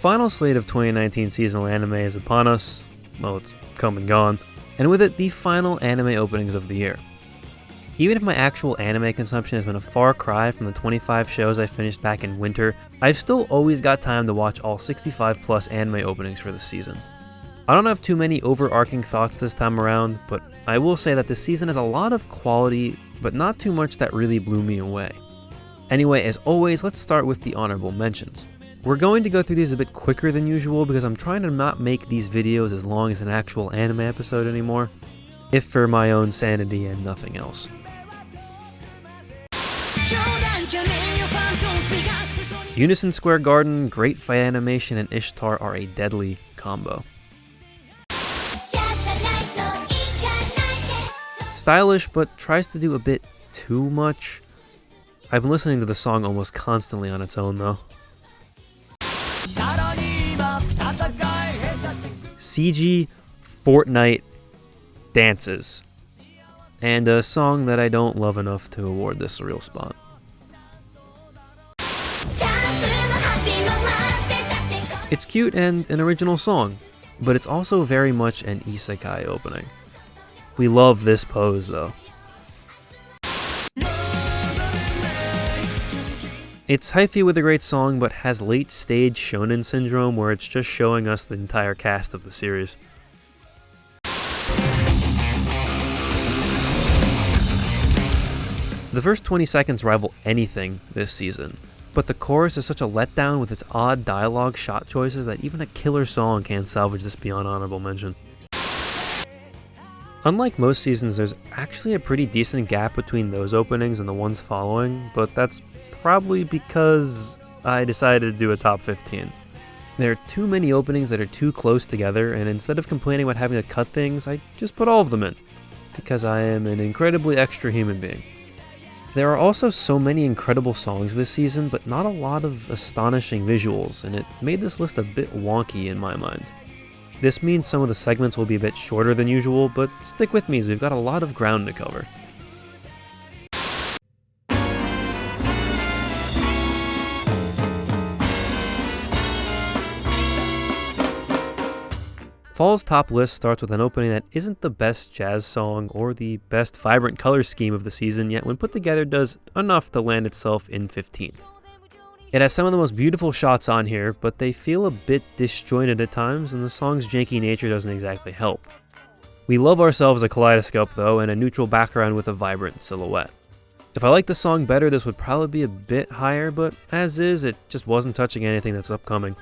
final slate of 2019 seasonal anime is upon us. Well, it's come and gone. And with it, the final anime openings of the year. Even if my actual anime consumption has been a far cry from the 25 shows I finished back in winter, I've still always got time to watch all 65 plus anime openings for this season. I don't have too many overarching thoughts this time around, but I will say that this season has a lot of quality, but not too much that really blew me away. Anyway, as always, let's start with the honorable mentions. We're going to go through these a bit quicker than usual because I'm trying to not make these videos as long as an actual anime episode anymore, if for my own sanity and nothing else. Unison Square Garden, Great Fight Animation, and Ishtar are a deadly combo. Stylish, but tries to do a bit too much. I've been listening to the song almost constantly on its own though. CG Fortnite dances. And a song that I don't love enough to award this a real spot. It's cute and an original song, but it's also very much an isekai opening. We love this pose though. It's hyphy with a great song, but has late stage shonen syndrome where it's just showing us the entire cast of the series. The first 20 seconds rival anything this season, but the chorus is such a letdown with its odd dialogue shot choices that even a killer song can't salvage this beyond honorable mention. Unlike most seasons, there's actually a pretty decent gap between those openings and the ones following, but that's probably because I decided to do a top 15. There are too many openings that are too close together, and instead of complaining about having to cut things, I just put all of them in, because I am an incredibly extra human being. There are also so many incredible songs this season, but not a lot of astonishing visuals, and it made this list a bit wonky in my mind. This means some of the segments will be a bit shorter than usual, but stick with me as we've got a lot of ground to cover. Fall's top list starts with an opening that isn't the best jazz song or the best vibrant color scheme of the season, yet when put together does enough to land itself in 15th. It has some of the most beautiful shots on here, but they feel a bit disjointed at times, and the song's janky nature doesn't exactly help. We love ourselves a kaleidoscope though, and a neutral background with a vibrant silhouette. If I liked the song better, this would probably be a bit higher, but as is, it just wasn't touching anything that's upcoming.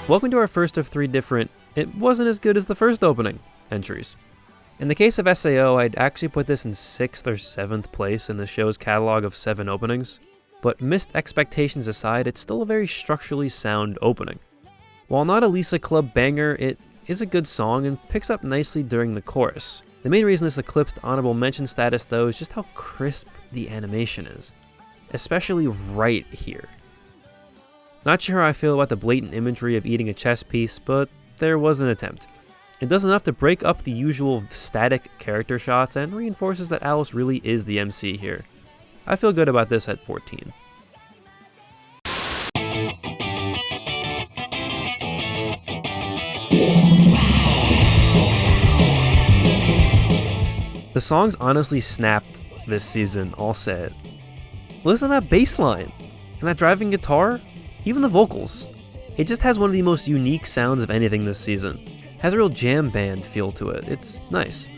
Welcome to our first of 3 different, it wasn't as good as the first opening, entries. In the case of SAO, I'd actually put this in 6th or 7th place in the show's catalog of 7 openings, but missed expectations aside, it's still a very structurally sound opening. While not a Lisa Club banger, it is a good song and picks up nicely during the chorus. The main reason this eclipsed honorable mention status though is just how crisp the animation is, especially right here. Not sure how I feel about the blatant imagery of eating a chess piece, but there was an attempt. It does enough to break up the usual static character shots and reinforces that Alice really is the MC here. I feel good about this at 14. The songs honestly snapped this season, I'll say it. Listen to that bass line and that driving guitar. Even the vocals. It just has one of the most unique sounds of anything this season. Has a real jam band feel to it. It's nice.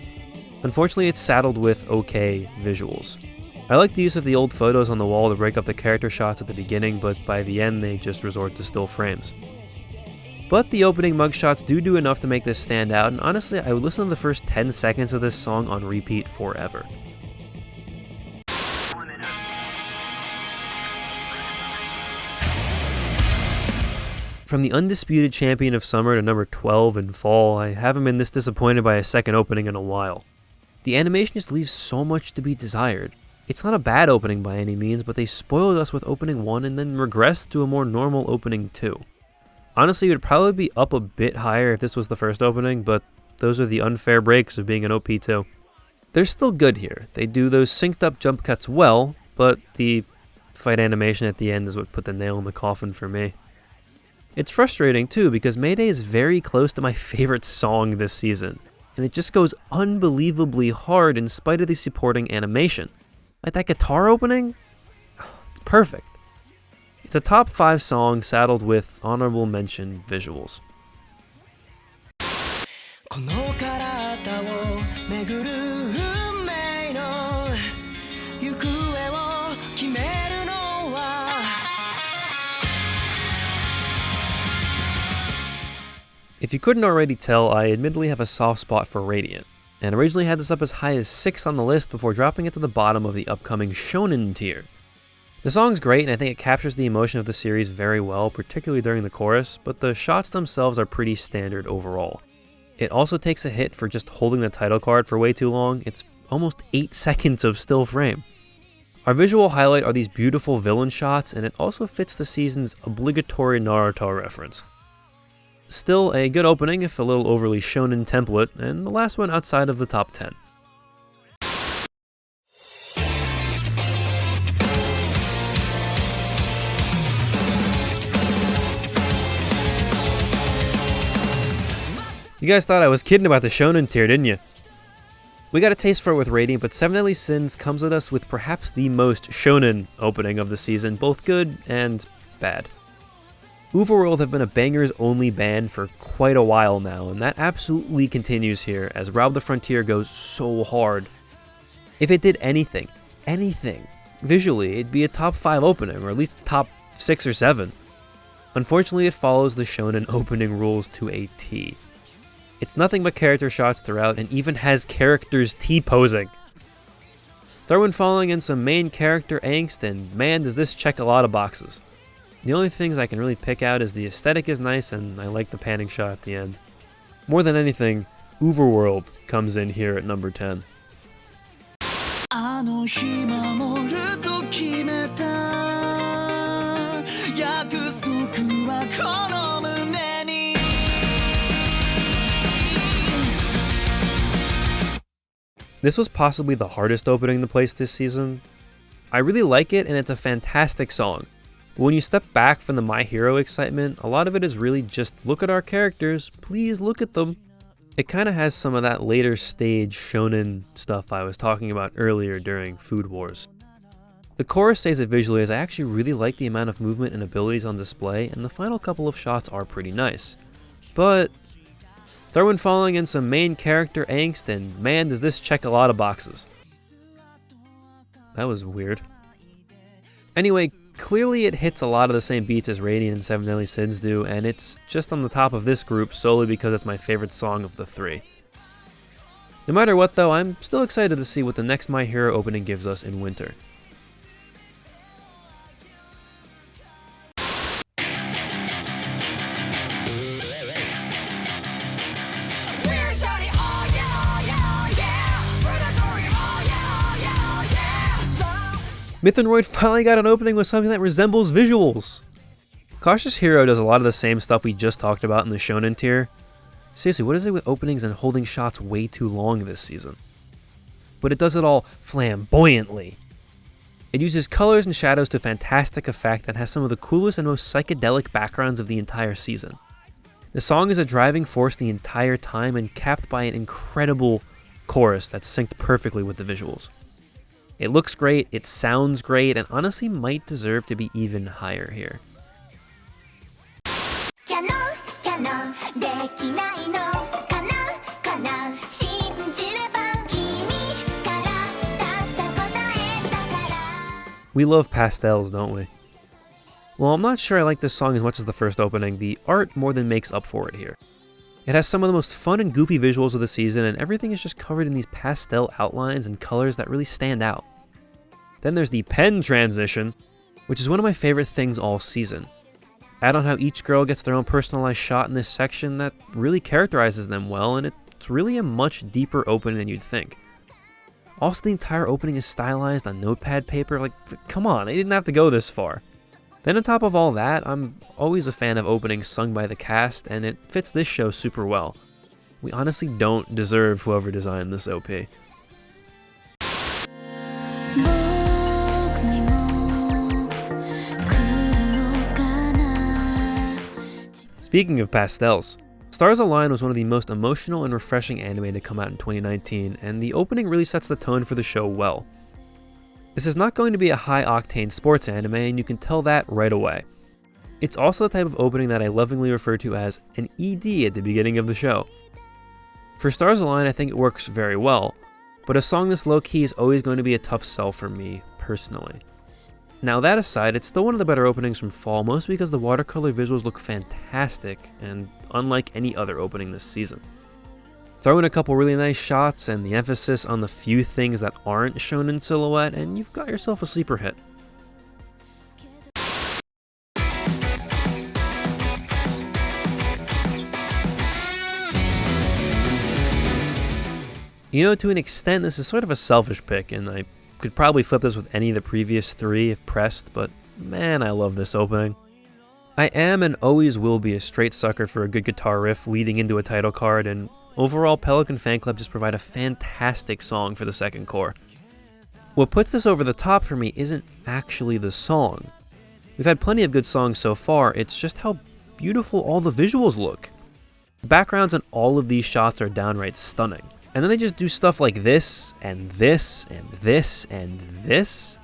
Unfortunately, it's saddled with okay visuals. I like the use of the old photos on the wall to break up the character shots at the beginning, but by the end they just resort to still frames. But the opening mugshots do enough to make this stand out, and honestly, I would listen to the first 10 seconds of this song on repeat forever. From the undisputed champion of summer to number 12 in fall, I haven't been this disappointed by a second opening in a while. The animation just leaves so much to be desired. It's not a bad opening by any means, but they spoiled us with opening 1 and then regressed to a more normal opening 2. Honestly, it would probably be up a bit higher if this was the first opening, but those are the unfair breaks of being an OP2. They're still good here. They do those synced up jump cuts well, but the fight animation at the end is what put the nail in the coffin for me. It's frustrating too because MAYDAY is very close to my favorite song this season, and it just goes unbelievably hard in spite of the supporting animation. Like that guitar opening? It's perfect. It's a top 5 song saddled with honorable mention visuals. If you couldn't already tell, I admittedly have a soft spot for Radiant, and originally had this up as high as 6 on the list before dropping it to the bottom of the upcoming Shonen tier. The song's great, and I think it captures the emotion of the series very well, particularly during the chorus, but the shots themselves are pretty standard overall. It also takes a hit for just holding the title card for way too long. It's almost 8 seconds of still frame. Our visual highlight are these beautiful villain shots, and it also fits the season's obligatory Naruto reference. Still a good opening, if a little overly shonen template, and the last one outside of the top 10. You guys thought I was kidding about the shonen tier, didn't you? We got a taste for it with Radiant, but Seven Deadly Sins comes at us with perhaps the most shonen opening of the season, both good and bad. Overworld have been a bangers-only band for quite a while now, and that absolutely continues here as Rob the Frontier goes so hard. If it did anything, visually, it'd be a top 5 opening, or at least top 6 or 7. Unfortunately, it follows the shonen opening rules to a T. It's nothing but character shots throughout, and even has characters T-posing. Throw in falling and some main character angst, and man does this check a lot of boxes. The only things I can really pick out is the aesthetic is nice and I like the panning shot at the end. More than anything, Overworld comes in here at number 10. This was possibly the hardest opening to place this season. I really like it and it's a fantastic song. But when you step back from the My Hero excitement, a lot of it is really just look at our characters, please look at them. It kind of has some of that later stage shonen stuff I was talking about earlier during Food Wars. The chorus says it visually as I actually really like the amount of movement and abilities on display, and the final couple of shots are pretty nice. But throw in falling and some main character angst, and man does this check a lot of boxes. That was weird. Anyway, clearly it hits a lot of the same beats as Radiant and Seven Deadly Sins do, and it's just on the top of this group solely because it's my favorite song of the 3. No matter what though, I'm still excited to see what the next My Hero opening gives us in winter. Mythanoid finally got an opening with something that resembles visuals. Cautious Hero does a lot of the same stuff we just talked about in the shonen tier. Seriously, what is it with openings and holding shots way too long this season? But it does it all flamboyantly. It uses colors and shadows to fantastic effect and has some of the coolest and most psychedelic backgrounds of the entire season. The song is a driving force the entire time and capped by an incredible chorus that's synced perfectly with the visuals. It looks great, it sounds great, and honestly might deserve to be even higher here. We love pastels, don't we? Well, I'm not sure I like this song as much as the first opening. The art more than makes up for it here. It has some of the most fun and goofy visuals of the season, and everything is just covered in these pastel outlines and colors that really stand out. Then there's the pen transition, which is one of my favorite things all season. Add on how each girl gets their own personalized shot in this section that really characterizes them well, and it's really a much deeper opening than you'd think. Also, the entire opening is stylized on notepad paper. Like, come on, I didn't have to go this far. Then on top of all that, I'm always a fan of openings sung by the cast, and it fits this show super well. We honestly don't deserve whoever designed this OP. Speaking of pastels, Stars Align was one of the most emotional and refreshing anime to come out in 2019, and the opening really sets the tone for the show well. This is not going to be a high-octane sports anime, and you can tell that right away. It's also the type of opening that I lovingly refer to as an ED at the beginning of the show. For Stars Align, I think it works very well, but a song this low-key is always going to be a tough sell for me, personally. Now that aside, it's still one of the better openings from fall, mostly because the watercolor visuals look fantastic and unlike any other opening this season. Throw in a couple really nice shots and the emphasis on the few things that aren't shown in silhouette, and you've got yourself a sleeper hit. You know, to an extent, this is sort of a selfish pick, and I could probably flip this with any of the previous three if pressed, but man, I love this opening. I am and always will be a straight sucker for a good guitar riff leading into a title card, and overall Pelican Fan Club just provide a fantastic song for the second core. What puts this over the top for me isn't actually the song. We've had plenty of good songs so far, it's just how beautiful all the visuals look. The backgrounds on all of these shots are downright stunning. And then they just do stuff like this, and this, and this, and this.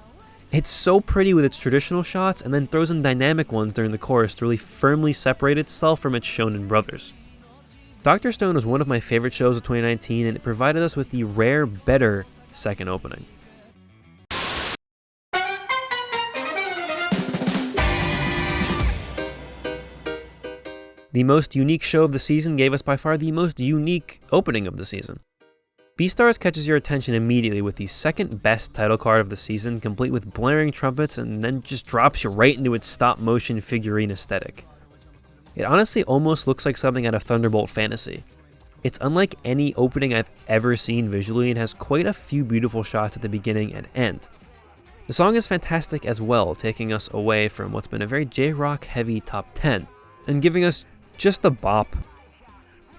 It's so pretty with its traditional shots, and then throws in dynamic ones during the chorus to really firmly separate itself from its shonen brothers. Dr. Stone was one of my favorite shows of 2019, and it provided us with the rare, better second opening. The most unique show of the season gave us by far the most unique opening of the season. Beastars catches your attention immediately with the second best title card of the season, complete with blaring trumpets, and then just drops you right into its stop-motion figurine aesthetic. It honestly almost looks like something out of Thunderbolt Fantasy. It's unlike any opening I've ever seen visually and has quite a few beautiful shots at the beginning and end. The song is fantastic as well, taking us away from what's been a very J-rock heavy top 10, and giving us just a bop.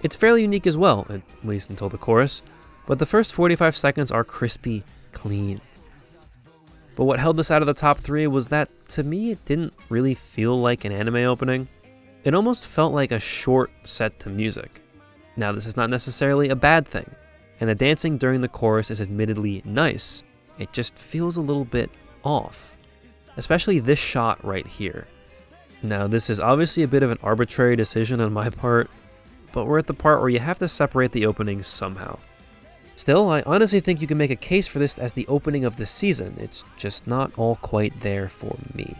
It's fairly unique as well, at least until the chorus, but the first 45 seconds are crispy clean. But what held this out of the top 3 was that, to me, it didn't really feel like an anime opening. It almost felt like a short set to music. Now, this is not necessarily a bad thing, and the dancing during the chorus is admittedly nice. It just feels a little bit off, especially this shot right here. Now, this is obviously a bit of an arbitrary decision on my part, but we're at the part where you have to separate the openings somehow. Still, I honestly think you can make a case for this as the opening of the season. It's just not all quite there for me.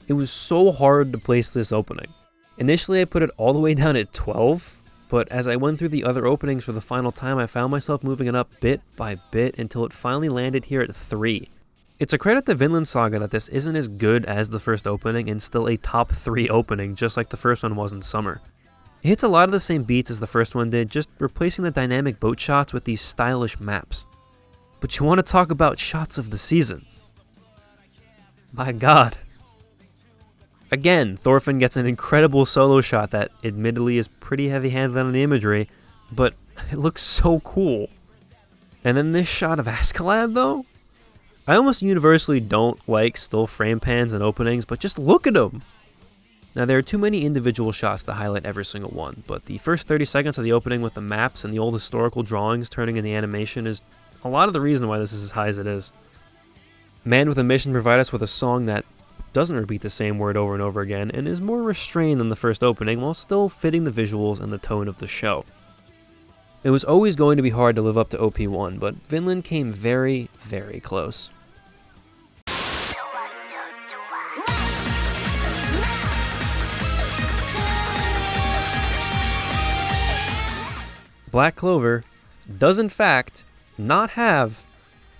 It was so hard to place this opening. Initially, I put it all the way down at 12, but as I went through the other openings for the final time, I found myself moving it up bit by bit until it finally landed here at 3. It's a credit to Vinland Saga that this isn't as good as the first opening and still a top 3 opening, just like the first one was in summer. It hits a lot of the same beats as the first one did, just replacing the dynamic boat shots with these stylish maps. But you want to talk about shots of the season. My god. Again, Thorfinn gets an incredible solo shot that admittedly is pretty heavy-handed on the imagery, but it looks so cool. And then this shot of Askeladd though? I almost universally don't like still frame pans and openings, but just look at them! Now there are too many individual shots to highlight every single one, but the first 30 seconds of the opening with the maps and the old historical drawings turning into animation is a lot of the reason why this is as high as it is. Man with a Mission provides us with a song that doesn't repeat the same word over and over again and is more restrained than the first opening while still fitting the visuals and the tone of the show. It was always going to be hard to live up to OP1, but Vinland came very, very close. Black Clover does in fact not have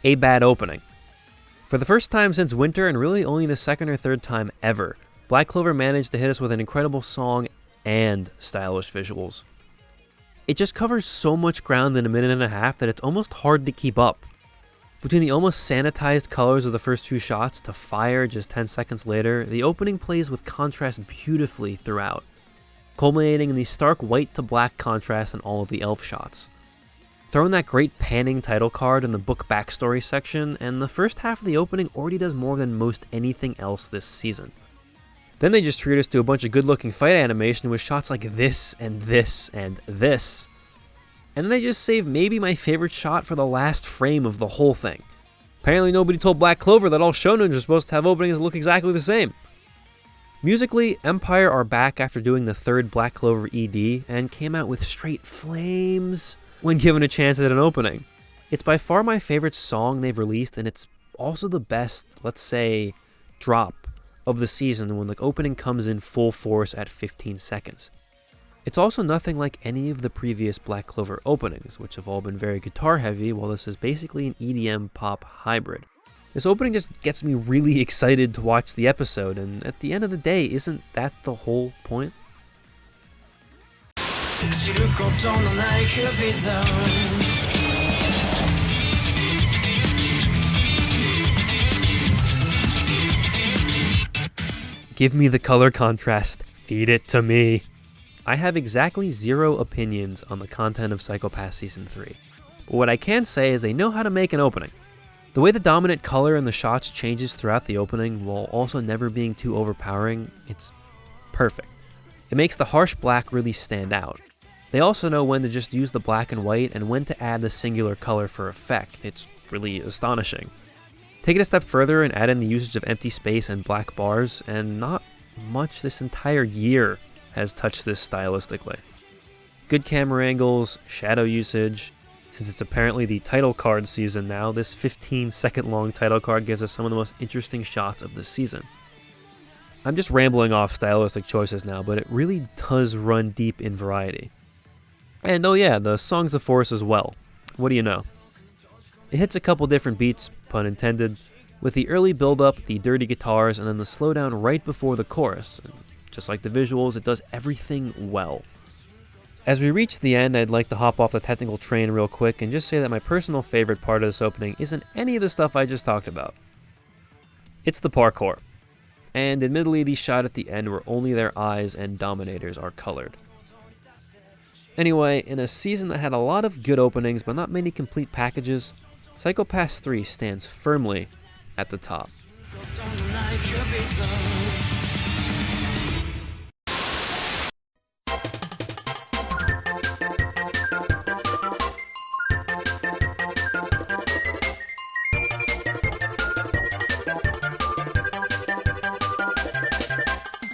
a bad opening. For the first time since Winter, and really only the second or third time ever, Black Clover managed to hit us with an incredible song and stylish visuals. It just covers so much ground in a minute and a half that it's almost hard to keep up. Between the almost sanitized colors of the first few shots to fire just 10 seconds later, the opening plays with contrast beautifully throughout, culminating in the stark white to black contrast in all of the elf shots. Throw in that great panning title card in the book backstory section, and the first half of the opening already does more than most anything else this season. Then they just treat us to a bunch of good-looking fight animation with shots like this, and this, and this. And then they just save maybe my favorite shot for the last frame of the whole thing. Apparently nobody told Black Clover that all shonens are supposed to have openings that look exactly the same. Musically, Empire are back after doing the third Black Clover ED, and came out with straight flames when given a chance at an opening. It's by far my favorite song they've released, and it's also the best, let's say, drop of the season when the opening comes in full force at 15 seconds. It's also nothing like any of the previous Black Clover openings, which have all been very guitar heavy, while this is basically an EDM pop hybrid. This opening just gets me really excited to watch the episode, and at the end of the day, isn't that the whole point? Give me the color contrast. Feed it to me. I have exactly 0 opinions on the content of Psycho-Pass Season 3. But what I can say is they know how to make an opening. The way the dominant color in the shots changes throughout the opening while also never being too overpowering, it's perfect. It makes the harsh black really stand out. They also know when to just use the black and white and when to add the singular color for effect. It's really astonishing. Take it a step further and add in the usage of empty space and black bars, and not much this entire year has touched this stylistically. Good camera angles, shadow usage. Since it's apparently the title card season now, this 15-second long title card gives us some of the most interesting shots of the season. I'm just rambling off stylistic choices now, but it really does run deep in variety. And oh yeah, the Songs of Force as well. What do you know? It hits a couple different beats, pun intended, with the early build-up, the dirty guitars, and then the slowdown right before the chorus. And just like the visuals, it does everything well. As we reach the end, I'd like to hop off the technical train real quick and just say that my personal favorite part of this opening isn't any of the stuff I just talked about. It's the parkour. And admittedly, the shot at the end where only their eyes and dominators are colored. Anyway, in a season that had a lot of good openings but not many complete packages, Psycho-Pass 3 stands firmly at the top.